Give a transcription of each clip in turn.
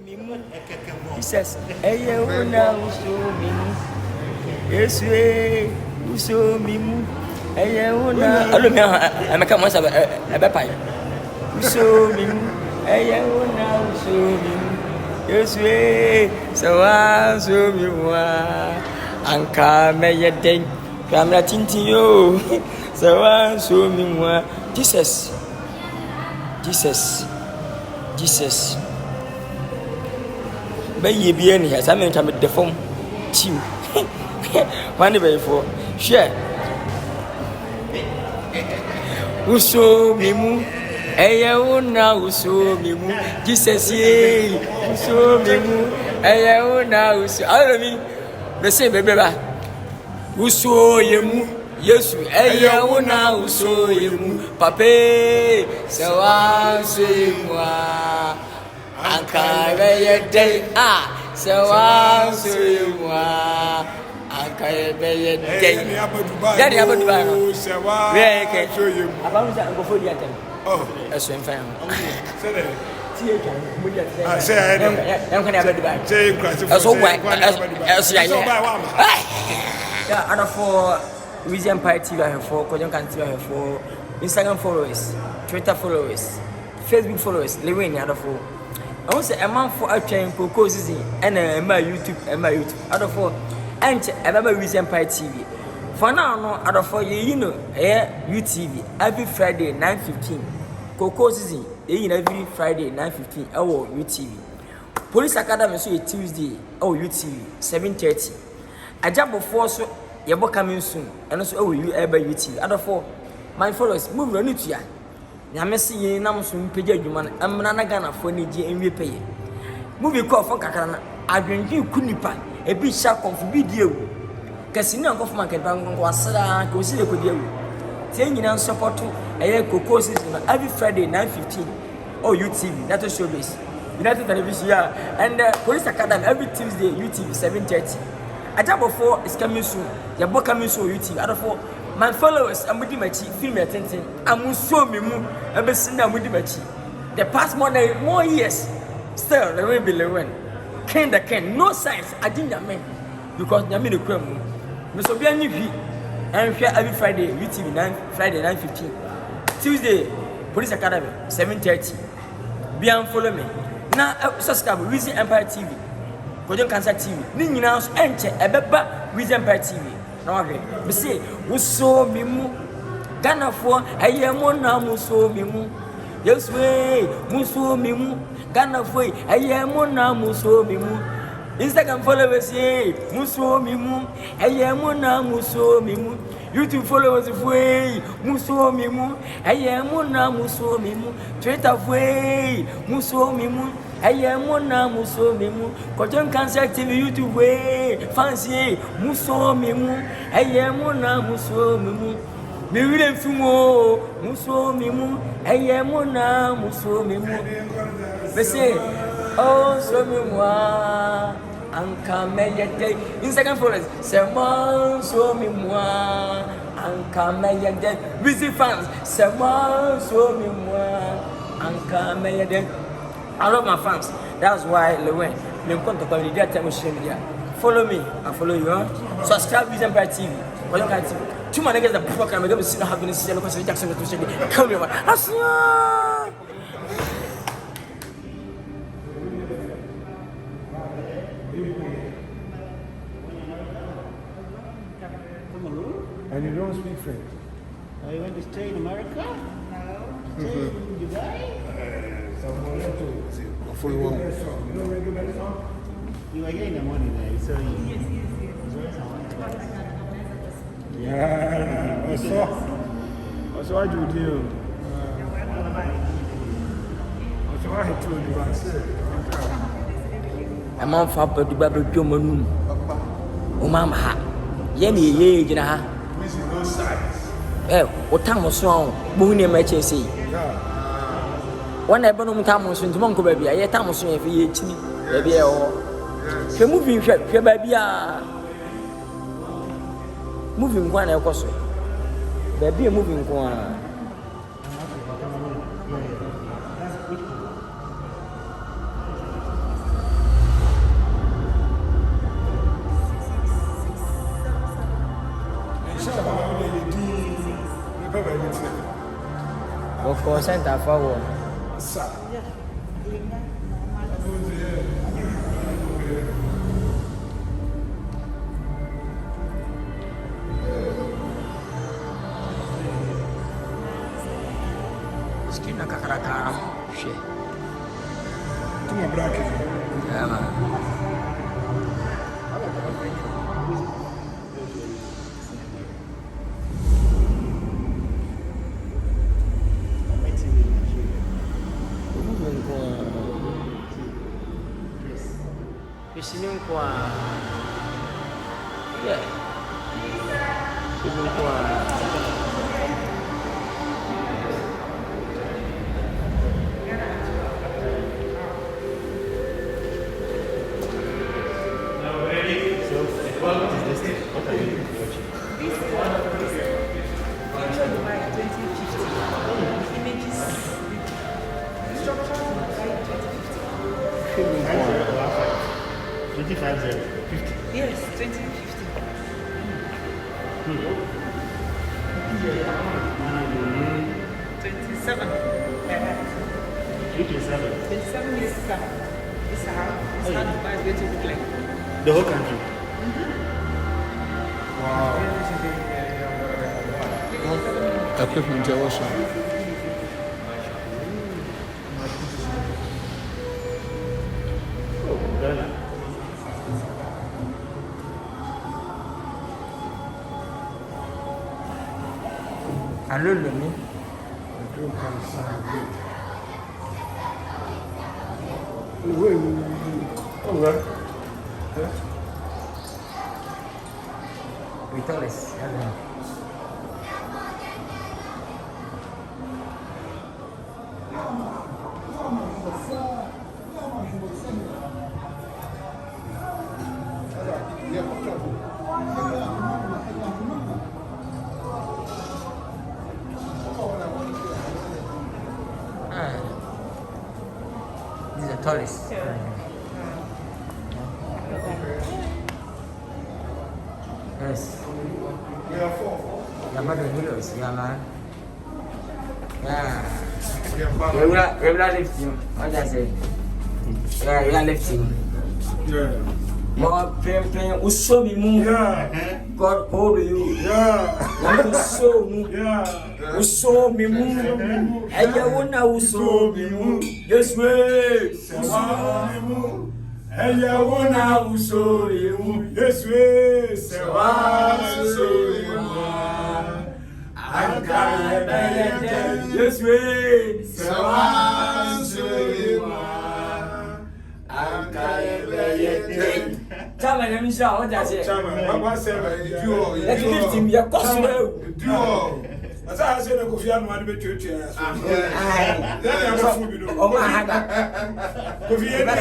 Jesus, eye una uso mimu. Yesue uso mimu. Eye una. Alo mi ameka mo sabe ebe pai. Uso mimu. Eye una uso mimu. Yesue sawa so mimu. Anka meye den. Kamera tintin yo. Sawa so mimu. Jesus. Bayi bien here, some time with the phone. Chew. One way for share. Uso mimu, eya una uso mimu. Jesus ye, uso mimu, eya una uso. I don't mean the same baby. Uso yemu, Yesu, eya una uso yemu. Pape, sawa semwa. Anka day sawa suwa anka day Daddy Abaduba sawa Abamu za ngofo di atem eso en fan tie kan mo di atem say em kan Abaduba say krasi eso why eso yeah and for Vision Party TV for Kojon kan TV for Instagram followers, Twitter followers, Facebook followers, Lewin and for I want to say a man for a chain cocoa season and my YouTube and my YouTube. Out of four, and I remember Vision Party TV. For now, no, out of 4 you know, UTV every Friday 9:15. Cocoa season, every Friday 9:15. Oh, UTV. Police Academy so Tuesday. Oh, UTV 7:30. A job before so you're coming soon, and also oh you ever UTV. Out of 4, my followers move on to ya. Nyamesi ye nam so mpege adwuma amna na Ghana fo ne je enwe peye movie call fo kakra na adwenji kunipa ebi sha konfu bi die ewu kasi ni anko fo market ban ko asra ko si le ko die ewu tie nyina support eye Cocoa season every Friday 9:15 oh UTV that is showbiz United Television and Police Academy every Tuesday UTV 7:30 ajabo for is coming soon your book coming soon UTV adofo my followers amudi machi film attention amuso mimu abesinda amudi machi the past more years still there will be lewen ken no signs aginya men because nyame the kwam me so bia nyi hwi and share every Friday UTV 9:15 Tuesday Police Academy 7:30 bia follow me na subscribe Vision Empire TV Kojon Cancer TV ni nyina so enche ebeba Vision Empire TV no agree me say uso mimu Ghana for ayemo na muso mimu yes way muso mimu Ghana for ayemo na muso mimu Instagram followers say muso mimu ayemo na muso mimu YouTube followers way muso mimu ayemo na muso mimu Twitter way muso mimu ayemo na muso mimu Kojon Cancer TV YouTube way fancy muso mimu ayemo na muso mimu me wile mfumo muso mimu ayemo na muso mimu bese oh so mimu anka meyede Instagram followers sema so mimu anka meyede busy fans sema so mimu anka meyede I love my fans. That's why Lewen, me contact me there time social media. Follow me, I follow you. Subscribe Vision Empire TV. Kojon Cancer TV. Two man niggas that program me go see na have been see because Jackson to say come here. Asia. And you don't speak French? You want to stay in America? No. Stay in Dubai? Full one. You were here in the morning, so you. Yeah, I saw you do. I saw I told you I said. A man for Abaduba be jomonum. O mama ha. Ye ni ye gina ha. O tam so bo ni ma che sei. One ever no time so ntimon ko ba bia ye tam so ye fi ye chini ba bia o hwe movie hwe ba bia movie nkwa na ekoso ba bia movie nkwa call center forward. Sir. Skin na kakaraka. Shit. Tu m'as braqué. Yeah, man. Listening kwa yeah. Listening kwa Yes, 2050. Hmm. 27. 27 is how Dubai is going to look like. The whole country. Wow. Equipment, yeah, what's up? Ghana. Hello, Lumi. Vitales. These are tourists. Yes. Yamado Hills, yeah, man. Yeah. Regular lifting. What I say? Yeah, regular lifting. Yeah. More playing Usomi Moon. Yeah. God hold you. Yeah. Usomi. Yeah. Usomi Moon. Ayawuna Usomi Moon. Yes, way. Ayawuna Usomi Moon. Yes, we. Sewa Usomi Moon. Ankara Bayete. Yes, way. Sewa Usomi Moon. Ankara Bayete. Chama na misha what I say. Chama, what say? Duo. Let's lift him. You're possible. Duo. As I said, I go for you and be church. Aye. Then I go for you. Oh my God. Go for you. Go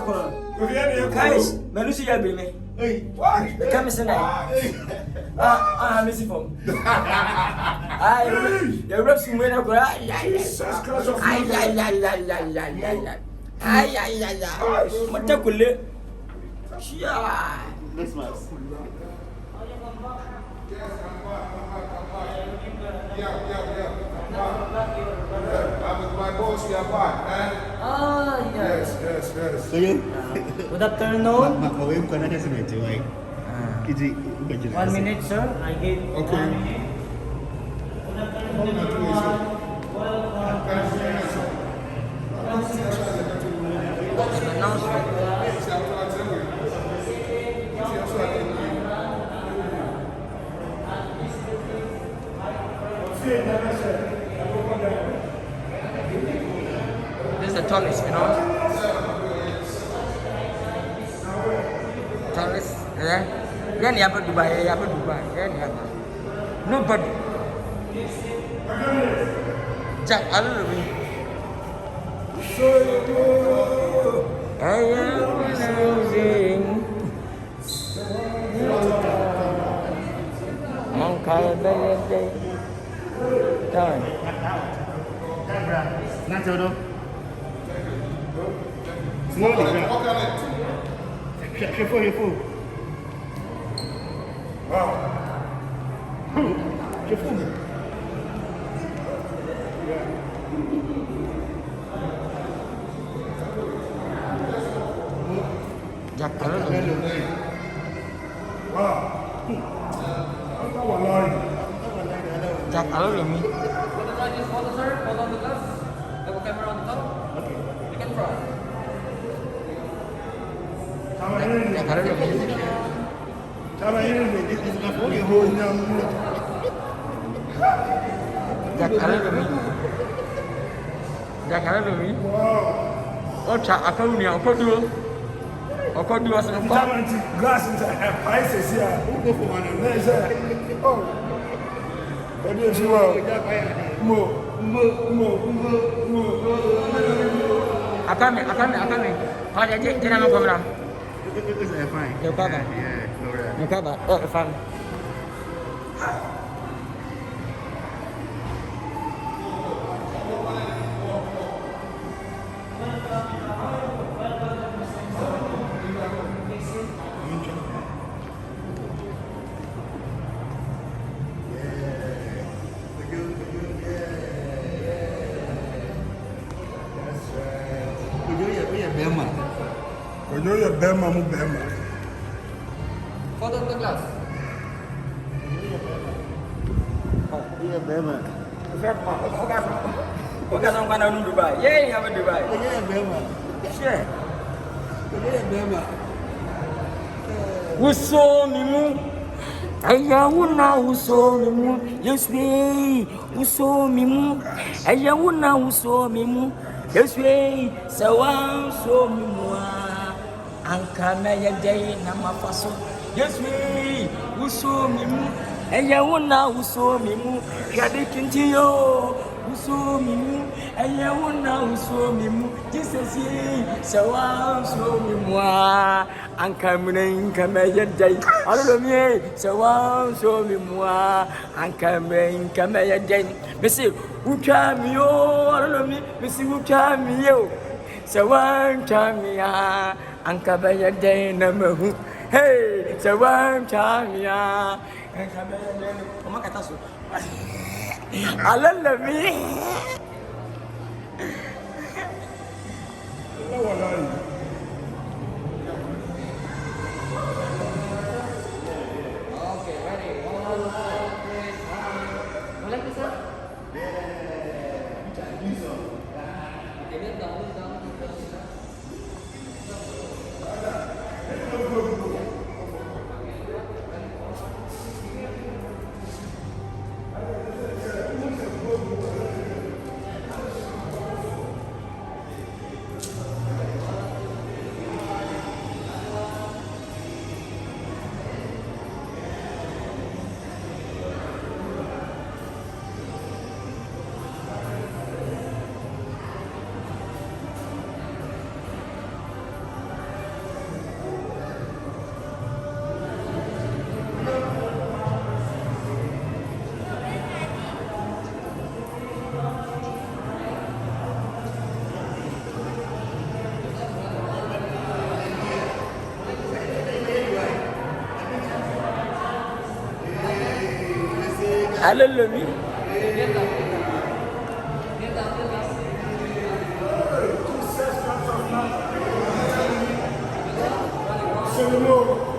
for you. Guys, Melusi ya bilme. Why? The camera is there. Missy phone. Aye, the reps from where I go. Ay. Matakule. Yeah. Next month. My boss, we are back, man. Oh, Yes. Sige. Good afternoon. Makawin ko na kasi medyo ay. Kiji, 1 minute, sir. I give Okay. 1 minute. This is the tallest, you know. Tallest, yeah. Yeah, ni apa Dubai, ya apa Dubai, ya ni apa. Nobody. Jack, I don't know. I am losing. Mangkal Bayete. Turn. Not todo. Slowly, Careful. Wow. Careful. Jack Carollo. Jack Carollo mi. Just photo, sir. Hold on the glass. Have a camera on the top. You can draw. Jack Carollo mi. Jack Carollo mi. Jack Carollo mi. Ocha akawuni akoduo. Okoduo so pa. Glass into prices here. Who go for one? Oh. What do you want? Mo. Akame. Pada je jangan kamera. It's fine. Yo kaba. Yeah, no right. Yo kaba. Oh, fine. Ojo yɛ bɛrima mu bɛrima. Photo on the glass. Yeah, Bema. Oga sa nkwa na nu Dubai. Yeah, ya Dubai. Yeah, Bema. Share. Yeah, Bema. Wuso mi mu. Aya wuna wuso mi mu. Yeswe wuso mi mu. Aya wuna wuso mi mu. Yeswe sawa wuso mi mu. Anka me ye dai na mafaso. Yeswe wuso mi mu. Aya wuna wuso mi mu. Yade kinti yo. Wuso mi mu. Aya wuna wuso mi mu. Jesus ye sawa wuso mi mu. Anka menen kama yedai alolo mi sawa so mi mua anka men kama yedai mesi utwa mi yo alolo mi mesi utwa mi yo sawa utwa mi ya anka ba yedai na mahu hey sawa utwa mi ya anka ba yedai o makata so alolo mi alolo mi Senhor.